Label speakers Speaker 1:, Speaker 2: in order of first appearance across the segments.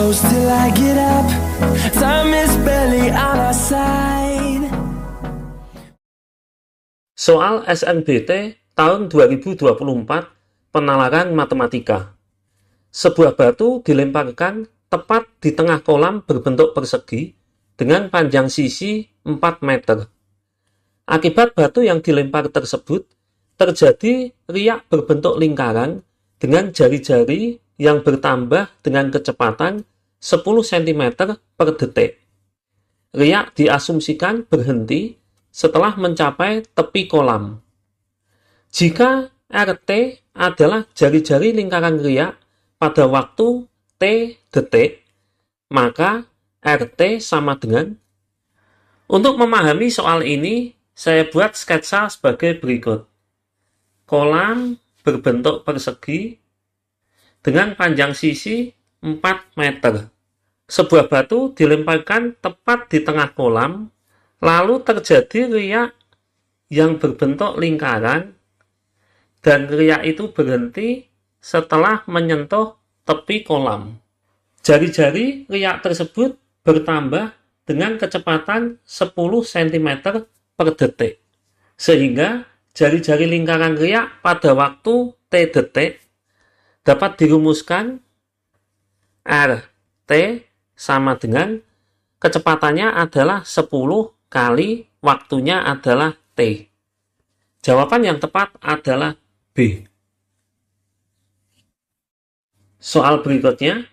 Speaker 1: close till I get up. Time is barely on our side.
Speaker 2: Soal SNBT tahun 2024 penalaran matematika. Sebuah batu dilemparkan tepat di tengah kolam berbentuk persegi dengan panjang sisi 4 meter. Akibat batu yang dilempar tersebut, terjadi riak berbentuk lingkaran dengan jari-jari yang bertambah dengan kecepatan 10 cm per detik. Riak diasumsikan berhenti setelah mencapai tepi kolam. Jika RT adalah jari-jari lingkaran riak pada waktu T detik, maka RT sama dengan. Untuk memahami soal ini, saya buat sketsa sebagai berikut. Kolam berbentuk persegi dengan panjang sisi 4 meter. Sebuah batu dilemparkan tepat di tengah kolam, lalu terjadi riak yang berbentuk lingkaran, dan riak itu berhenti setelah menyentuh tepi kolam. Jari-jari riak tersebut bertambah dengan kecepatan 10 cm per detik, sehingga jari-jari lingkaran riak pada waktu T detik dapat dirumuskan RT sama dengan kecepatannya adalah 10 kali waktunya adalah T. Jawaban yang tepat adalah B. Soal berikutnya,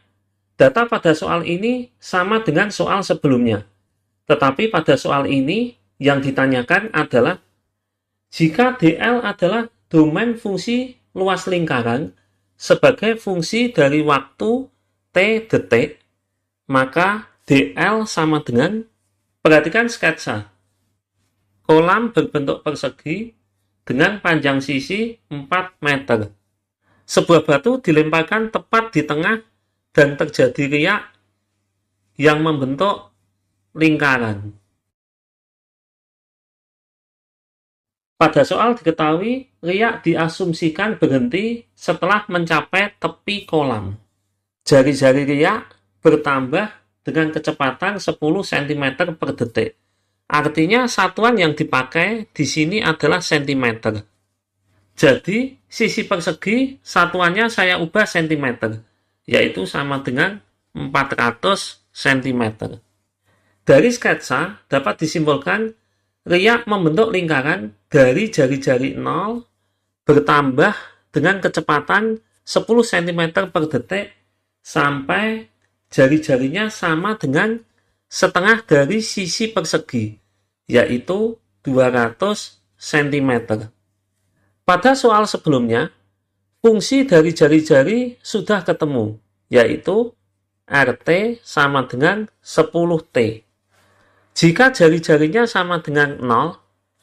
Speaker 2: data pada soal ini sama dengan soal sebelumnya. Tetapi pada soal ini yang ditanyakan adalah jika DL adalah domain fungsi luas lingkaran sebagai fungsi dari waktu T detik, maka DL sama dengan. Perhatikan sketsa. Kolam berbentuk persegi dengan panjang sisi 4 meter. Sebuah batu dilemparkan tepat di tengah dan terjadi riak yang membentuk lingkaran. Pada soal diketahui riak diasumsikan berhenti setelah mencapai tepi kolam. Jari-jari riak bertambah dengan kecepatan 10 cm per detik. Artinya satuan yang dipakai di sini adalah cm. Jadi sisi persegi satuannya saya ubah cm, yaitu sama dengan 400 cm. Dari sketsa dapat disimpulkan riak membentuk lingkaran dari jari-jari 0 bertambah dengan kecepatan 10 cm per detik sampai jari-jarinya sama dengan setengah dari sisi persegi, yaitu 200 cm. Pada soal sebelumnya, fungsi dari jari-jari sudah ketemu, yaitu RT sama dengan 10T. Jika jari-jarinya sama dengan 0,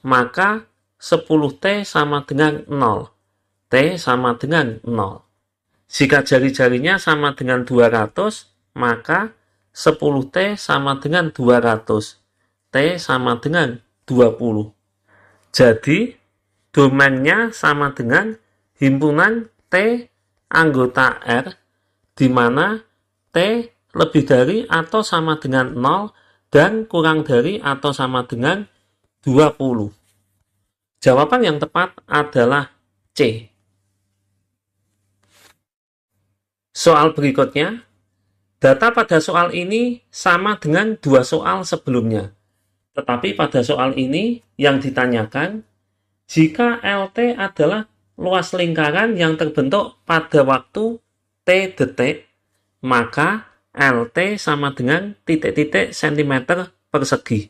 Speaker 2: maka 10T sama dengan 0. T sama dengan 0. Jika jari-jarinya sama dengan 200, maka 10T sama dengan 200. T sama dengan 20. Jadi, domainnya sama dengan himpunan T anggota R, di mana T lebih dari atau sama dengan 0 dan kurang dari atau sama dengan 20. Jawaban yang tepat adalah C. Soal berikutnya, data pada soal ini sama dengan dua soal sebelumnya. Tetapi pada soal ini yang ditanyakan, jika LT adalah luas lingkaran yang terbentuk pada waktu T detik, maka LT sama dengan titik-titik cm persegi.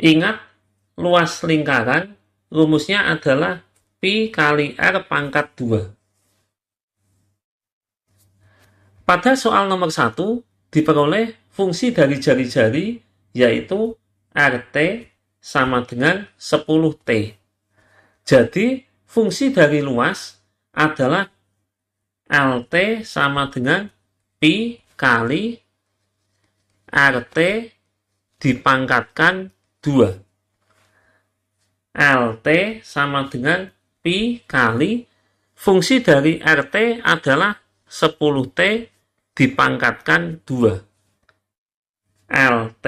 Speaker 2: Ingat, luas lingkaran rumusnya adalah Pi kali R pangkat 2. Pada soal nomor 1, diperoleh fungsi dari jari-jari, yaitu RT sama dengan 10T. Jadi, fungsi dari luas adalah LT sama dengan Pi kali RT dipangkatkan 2. LT sama dengan Pi kali fungsi dari RT adalah 10T dipangkatkan 2. LT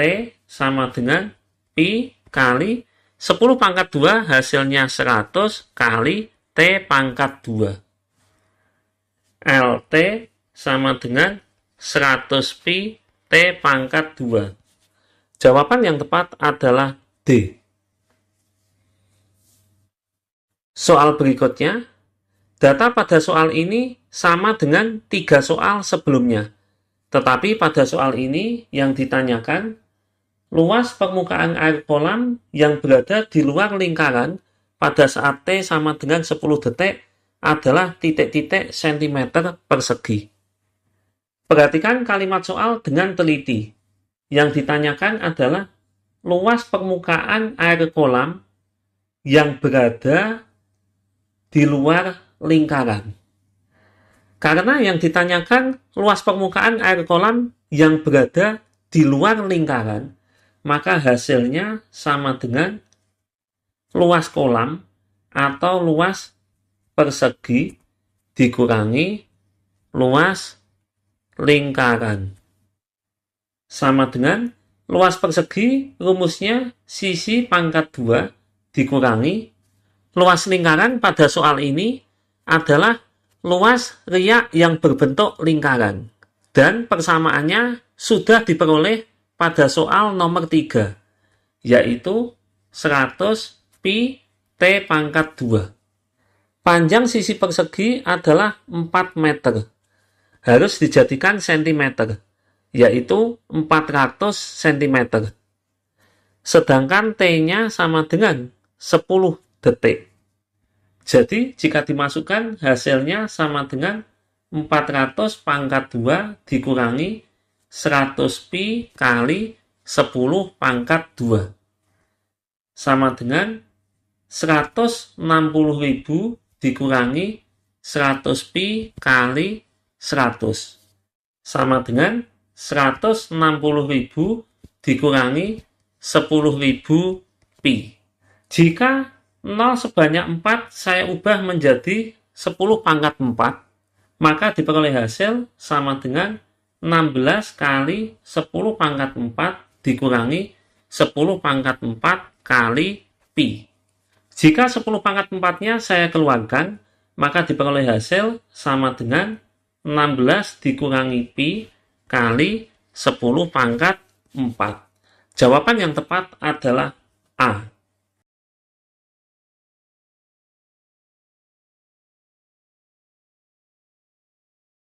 Speaker 2: sama dengan Pi kali 10 pangkat 2 hasilnya 100 kali T pangkat 2. LT sama dengan 100 Pi T pangkat 2. Jawaban yang tepat adalah D. Soal berikutnya, data pada soal ini sama dengan 3 soal sebelumnya. Tetapi pada soal ini yang ditanyakan, luas permukaan air kolam yang berada di luar lingkaran pada saat T sama dengan 10 detik adalah titik-titik sentimeter persegi. Perhatikan kalimat soal dengan teliti. Yang ditanyakan adalah luas permukaan air kolam yang berada di luar lingkaran. Karena yang ditanyakan luas permukaan air kolam yang berada di luar lingkaran, maka hasilnya sama dengan luas kolam atau luas persegi dikurangi luas lingkaran. Sama dengan luas persegi, rumusnya sisi pangkat 2 dikurangi luas lingkaran pada soal ini adalah luas riak yang berbentuk lingkaran. Dan persamaannya sudah diperoleh pada soal nomor 3, yaitu 100 Pi T pangkat 2. Panjang sisi persegi adalah 4 meter. Harus dijadikan sentimeter, yaitu 400 cm. Sedangkan T-nya sama dengan 10 detik. Jadi, jika dimasukkan, hasilnya sama dengan 400 pangkat 2 dikurangi 100 Pi kali 10 pangkat 2. Sama dengan 160.000 dikurangi 100 Pi kali 100. Sama dengan 160.000 dikurangi 10.000 Pi. Jika 0 sebanyak 4 saya ubah menjadi 10 pangkat 4, maka diperoleh hasil sama dengan 16 kali 10 pangkat 4 dikurangi 10 pangkat 4 kali Pi. Jika 10 pangkat 4-nya saya keluarkan, maka diperoleh hasil sama dengan 16 dikurangi Pi kali 10 pangkat 4. Jawaban yang tepat adalah A.